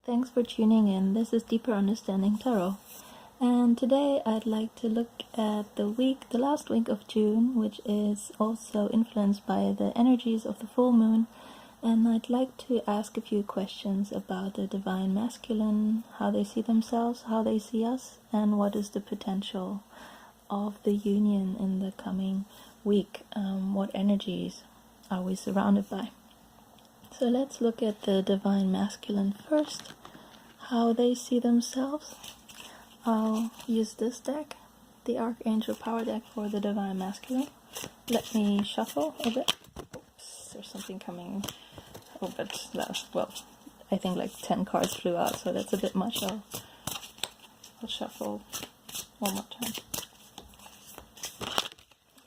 Thanks for tuning in. This is Deeper Understanding Tarot. And today I'd like to look at the last week of June, which is also influenced by the energies of the full moon. And I'd like to ask a few questions about the divine masculine, how they see themselves, how they see us, and what is the potential of the union in the coming week. What energies are we surrounded by? So let's look at the divine masculine first, how they see themselves. I'll use this deck, the Archangel Power deck for the divine masculine. Let me shuffle a bit. Oops, there's something coming. Oh, but well, I think like 10 cards flew out, so that's a bit much. I'll shuffle one more time.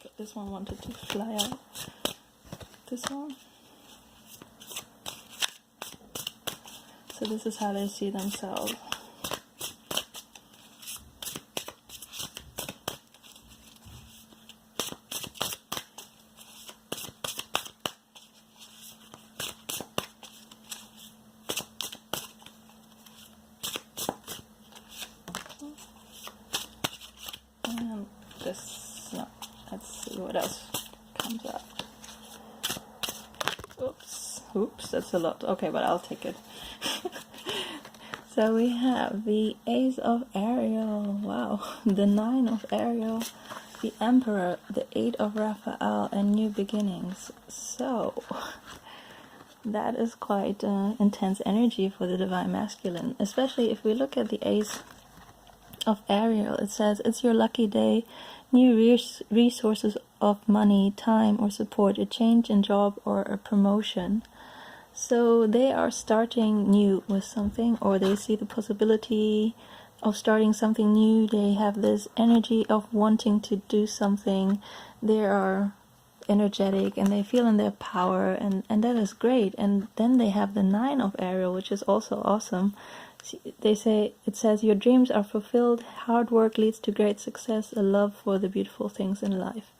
But this one wanted to fly out. This one. So this is how they see themselves. And this, no, let's see what else comes out. Oops, that's a lot. Okay, but I'll take it. So we have the Ace of Ariel, wow, the 9 of Ariel, the Emperor, the 8 of Raphael, and New Beginnings. So that is quite intense energy for the divine masculine, especially if we look at the Ace of Ariel. It says it's your lucky day, new resources of money, time, or support, a change in job or a promotion. So they are starting new with something, or they see the possibility of starting something new. They have this energy of wanting to do something. They are energetic and they feel in their power, and that is great. And then they have the 9 of Ariel, which is also awesome. It says your dreams are fulfilled, hard work leads to great success, a love for the beautiful things in life.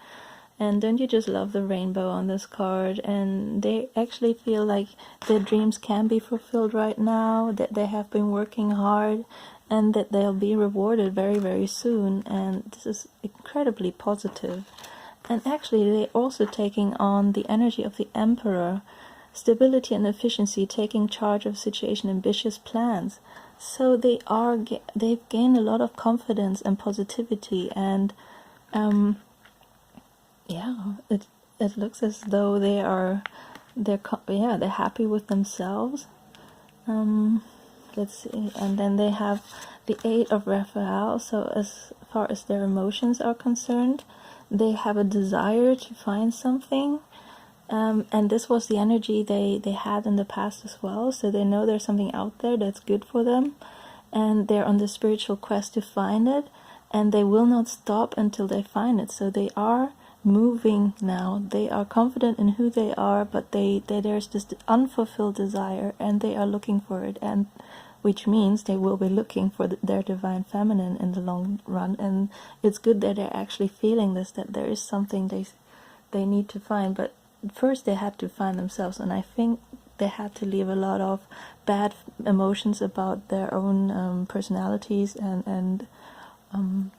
And don't you just love the rainbow on this card? And they actually feel like their dreams can be fulfilled right now, that they have been working hard, and that they'll be rewarded very, very soon. And this is incredibly positive. And actually, they're also taking on the energy of the Emperor, stability and efficiency, taking charge of situation, ambitious plans. So they've gained a lot of confidence and positivity, and yeah, it looks as though they're happy with themselves. Let's see, and then they have the 8 of Raphael. So as far as their emotions are concerned, they have a desire to find something, and this was the energy they had in the past as well. So they know there's something out there that's good for them, and they're on the spiritual quest to find it, and they will not stop until they find it. So they are moving now. They are confident in who they are, but there's this unfulfilled desire, and they are looking for it, and which means they will be looking for their divine feminine in the long run. And it's good that they're actually feeling this, that there is something they need to find. But first they had to find themselves, and I think they had to leave a lot of bad emotions about their own personalities and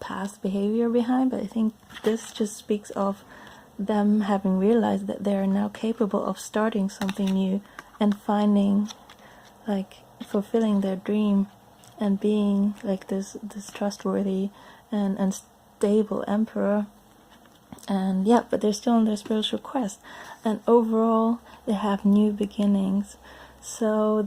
past behavior behind. But I think this just speaks of them having realized that they are now capable of starting something new and finding, like, fulfilling their dream and being like this trustworthy and stable emperor. And yeah, but they're still on their spiritual quest, and overall they have new beginnings. So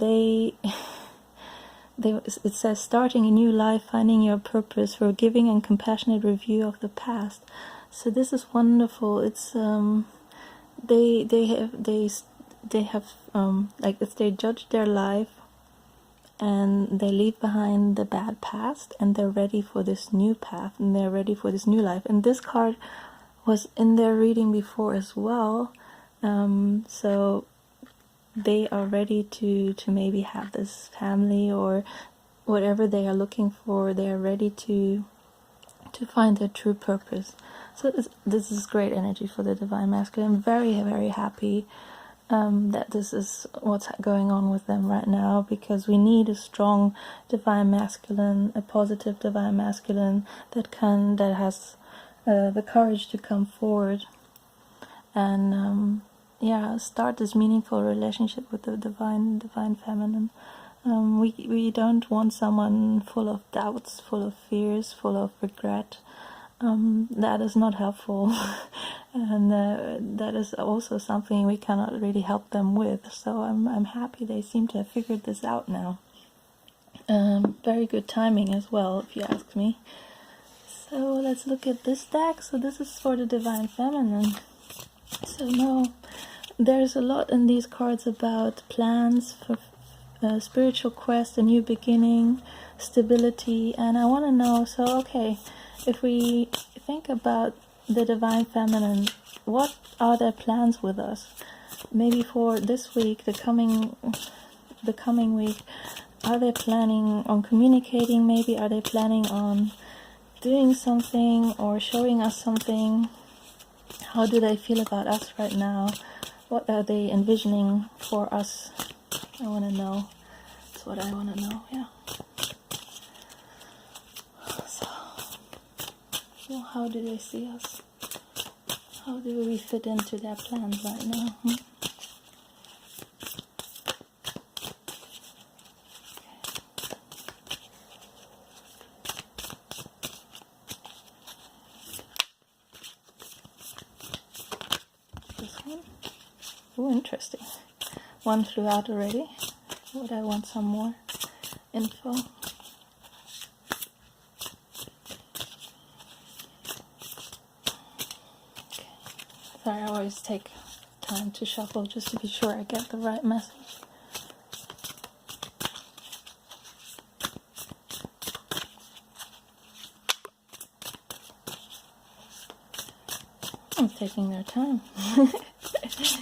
it says starting a new life, finding your purpose, forgiving and compassionate review of the past. So this is wonderful. It's they have like, if they judge their life and they leave behind the bad past, and they're ready for this new path, and they're ready for this new life. And this card was in their reading before as well. So they are ready to maybe have this family or whatever they are looking for. They are ready to find their true purpose. So this is great energy for the divine masculine. I'm very, very happy that this is what's going on with them right now, because we need a strong divine masculine, a positive divine masculine that has the courage to come forward and start this meaningful relationship with the divine feminine. We don't want someone full of doubts, full of fears, full of regret. That is not helpful. And that is also something we cannot really help them with. So I'm happy they seem to have figured this out now. Very good timing as well, if you ask me. So let's look at this deck. So this is for the divine feminine. So now there's a lot in these cards about plans for spiritual quest, a new beginning, stability, and I want to know, so okay, if we think about the divine feminine, what are their plans with us? Maybe for this week, the coming week, are they planning on communicating? Maybe are they planning on doing something or showing us something? How do they feel about us right now? What are they envisioning for us? I want to know. That's what I want to know, yeah. So how do they see us? How do we fit into their plans right now? This one? Oh, interesting. One flew out already. Would I want some more info? Sorry, I always take time to shuffle just to be sure I get the right message. I'm taking their time. The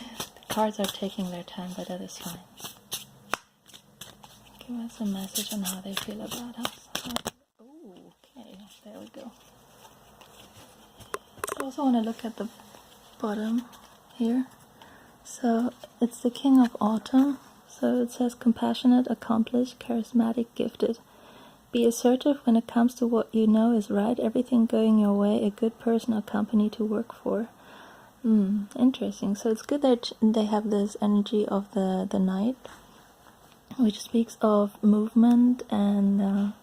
cards are taking their time, but that is fine. Give us a message on how they feel about us. Oh, okay, there we go. I also want to look at the bottom here. So it's the King of Autumn. So it says compassionate, accomplished, charismatic, gifted. Be assertive when it comes to what you know is right. Everything going your way. A good person or company to work for. Interesting. So it's good that they have this energy of the Knight, which speaks of movement and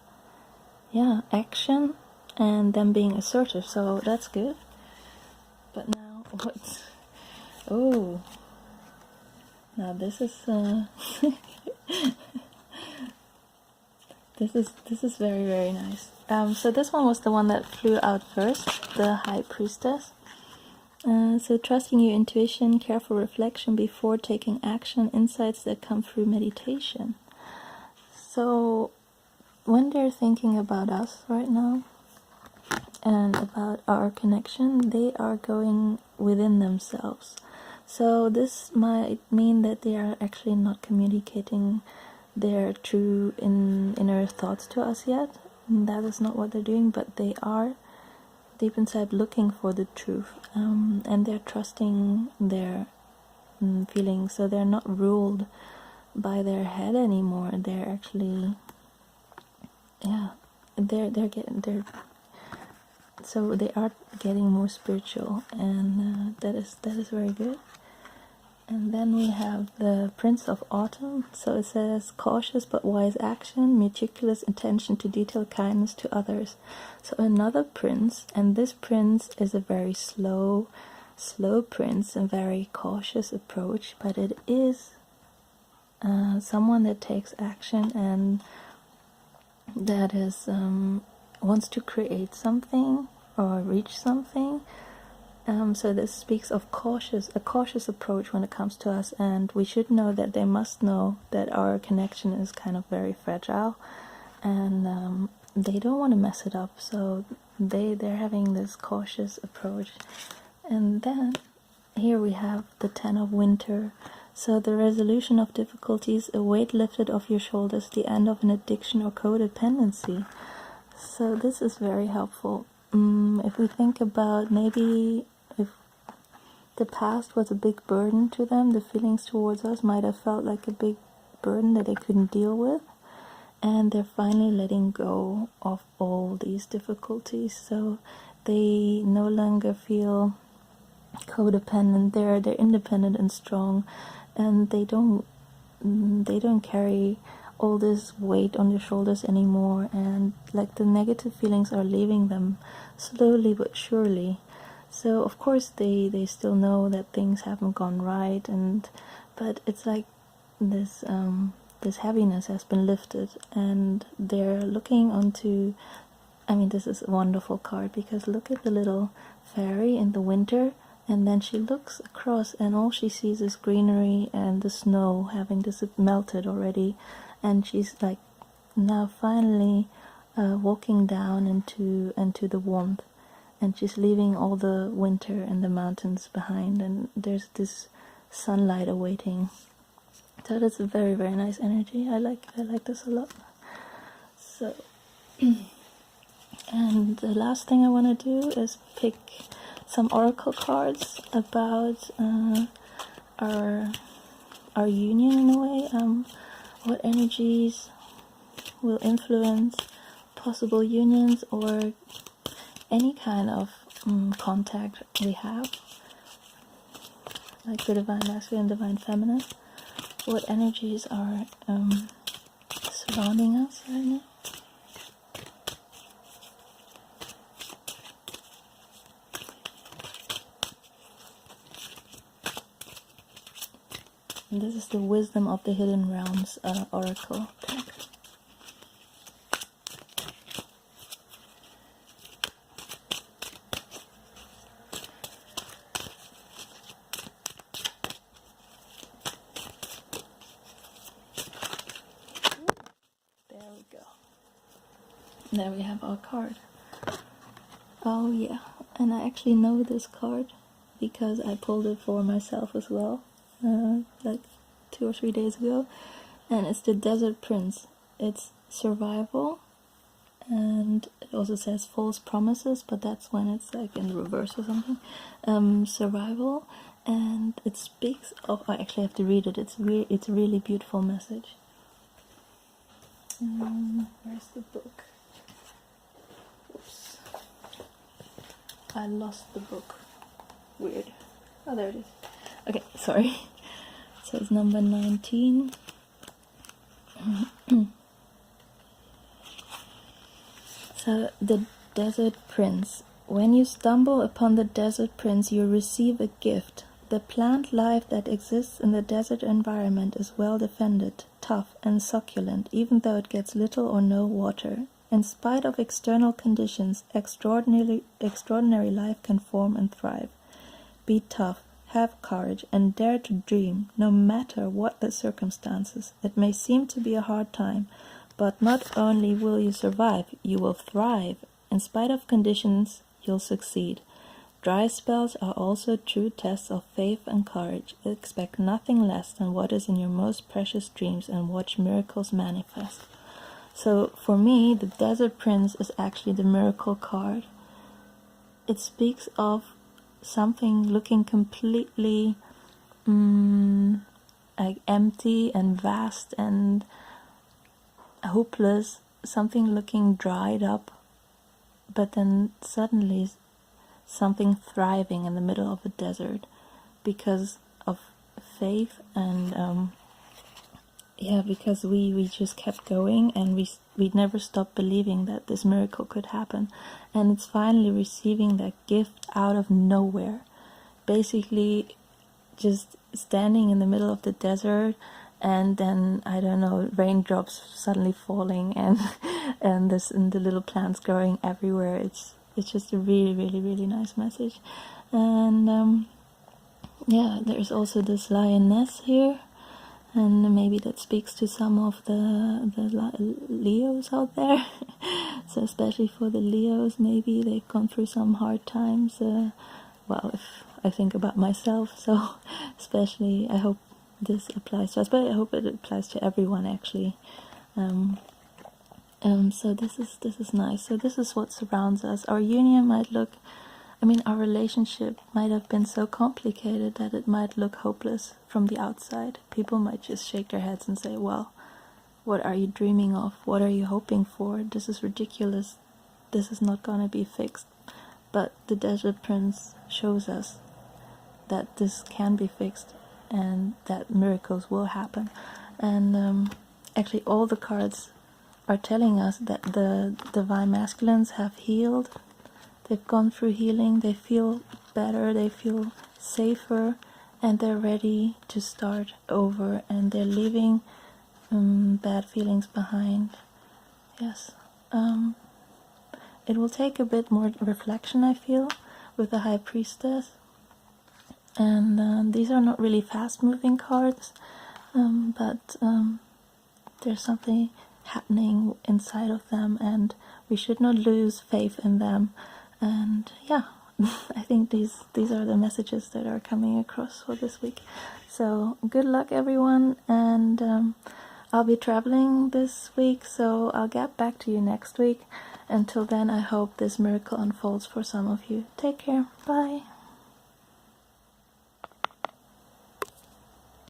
action, and them being assertive. So that's good. But now what's... Oh, now this is this is very, very nice. So this one was the one that flew out first, the High Priestess. So trusting your intuition, careful reflection before taking action, insights that come through meditation. So when they're thinking about us right now and about our connection, they are going within themselves. So this might mean that they are actually not communicating their true inner thoughts to us yet. That is not what they're doing, but they are deep inside looking for the truth, and they're trusting their feelings. So they're not ruled by their head anymore. They're actually, so they are getting more spiritual, and that is very good. And then we have the Prince of Autumn. So it says cautious but wise action, meticulous attention to detail, kindness to others. So another prince, and this prince is a very slow prince, a very cautious approach, but it is someone that takes action and that is wants to create something or reach something. So this speaks of a cautious approach when it comes to us, and we should know that they must know that our connection is kind of very fragile, and they don't want to mess it up. So they're having this cautious approach. And then here we have the Ten of Winter. So the resolution of difficulties, a weight lifted off your shoulders, the end of an addiction or codependency. So this is very helpful. If we think about maybe if the past was a big burden to them. The feelings towards us might have felt like a big burden that they couldn't deal with, and they're finally letting go of all these difficulties. So they no longer feel codependent. They're independent and strong, and they don't carry all this weight on their shoulders anymore, and like the negative feelings are leaving them slowly but surely. So of course they still know that things haven't gone right, but it's like this this heaviness has been lifted, and they're looking onto, I mean, this is a wonderful card, because look at the little fairy in the winter, and then she looks across and all she sees is greenery and the snow having melted already, and she's like now finally walking down into the warmth, and she's leaving all the winter and the mountains behind, and there's this sunlight awaiting. So that's a very, very nice energy. I like this a lot. So and the last thing I want to do is pick some oracle cards about our union in a way. What energies will influence possible unions or any kind of contact we have, like the divine masculine, divine feminine. What energies are surrounding us right now? And this is the Wisdom of the Hidden Realms oracle deck. There we go. There we have our card. Oh yeah, and I actually know this card because I pulled it for myself as well. Like 2 or 3 days ago, and it's the Desert Prince. It's survival, and it also says false promises, but that's when it's like in reverse or something. Survival, and it speaks of, I actually have to read it, it's a really beautiful message. Where's the book? Oops, I lost the book. Weird. Oh, there it is. Okay, sorry. So it's number 19. So the Desert Prince. When you stumble upon the Desert Prince, you receive a gift. The plant life that exists in the desert environment is well defended, tough and succulent, even though it gets little or no water. In spite of external conditions, extraordinary life can form and thrive. Be tough. Have courage and dare to dream, no matter what the circumstances. It may seem to be a hard time, but not only will you survive, you will thrive. In spite of conditions, you'll succeed. Dry spells are also true tests of faith and courage. Expect nothing less than what is in your most precious dreams and watch miracles manifest. So for me, the Desert Prince is actually the miracle card. It speaks of something looking completely like empty and vast and hopeless, something looking dried up, but then suddenly something thriving in the middle of a desert because of faith and because we just kept going, and we never stopped believing that this miracle could happen, and it's finally receiving that gift out of nowhere, basically just standing in the middle of the desert, and then I don't know, raindrops suddenly falling, and the little plants growing everywhere. It's just a really, really, really nice message. And yeah, there's also this lioness here, and maybe that speaks to some of the Leos out there. So especially for the Leos, maybe they've gone through some hard times. Well, if I think about myself, so especially I hope this applies to us, but I hope it applies to everyone actually. So this is nice. So this is what surrounds us. Our union might look I mean, our relationship might have been so complicated that it might look hopeless from the outside. People might just shake their heads and say, well, what are you dreaming of? What are you hoping for? This is ridiculous. This is not gonna be fixed. But the Desert Prince shows us that this can be fixed and that miracles will happen. And actually all the cards are telling us that the divine masculines have healed. They've gone through healing. They feel better. They feel safer. And they're ready to start over. And they're leaving bad feelings behind. Yes. It will take a bit more reflection, I feel, with the High Priestess. And these are not really fast-moving cards, but there's something happening inside of them, and we should not lose faith in them. And yeah, I think these are the messages that are coming across for this week. So good luck, everyone, and I'll be traveling this week, so I'll get back to you next week. Until then, I hope this miracle unfolds for some of you. Take care. Bye.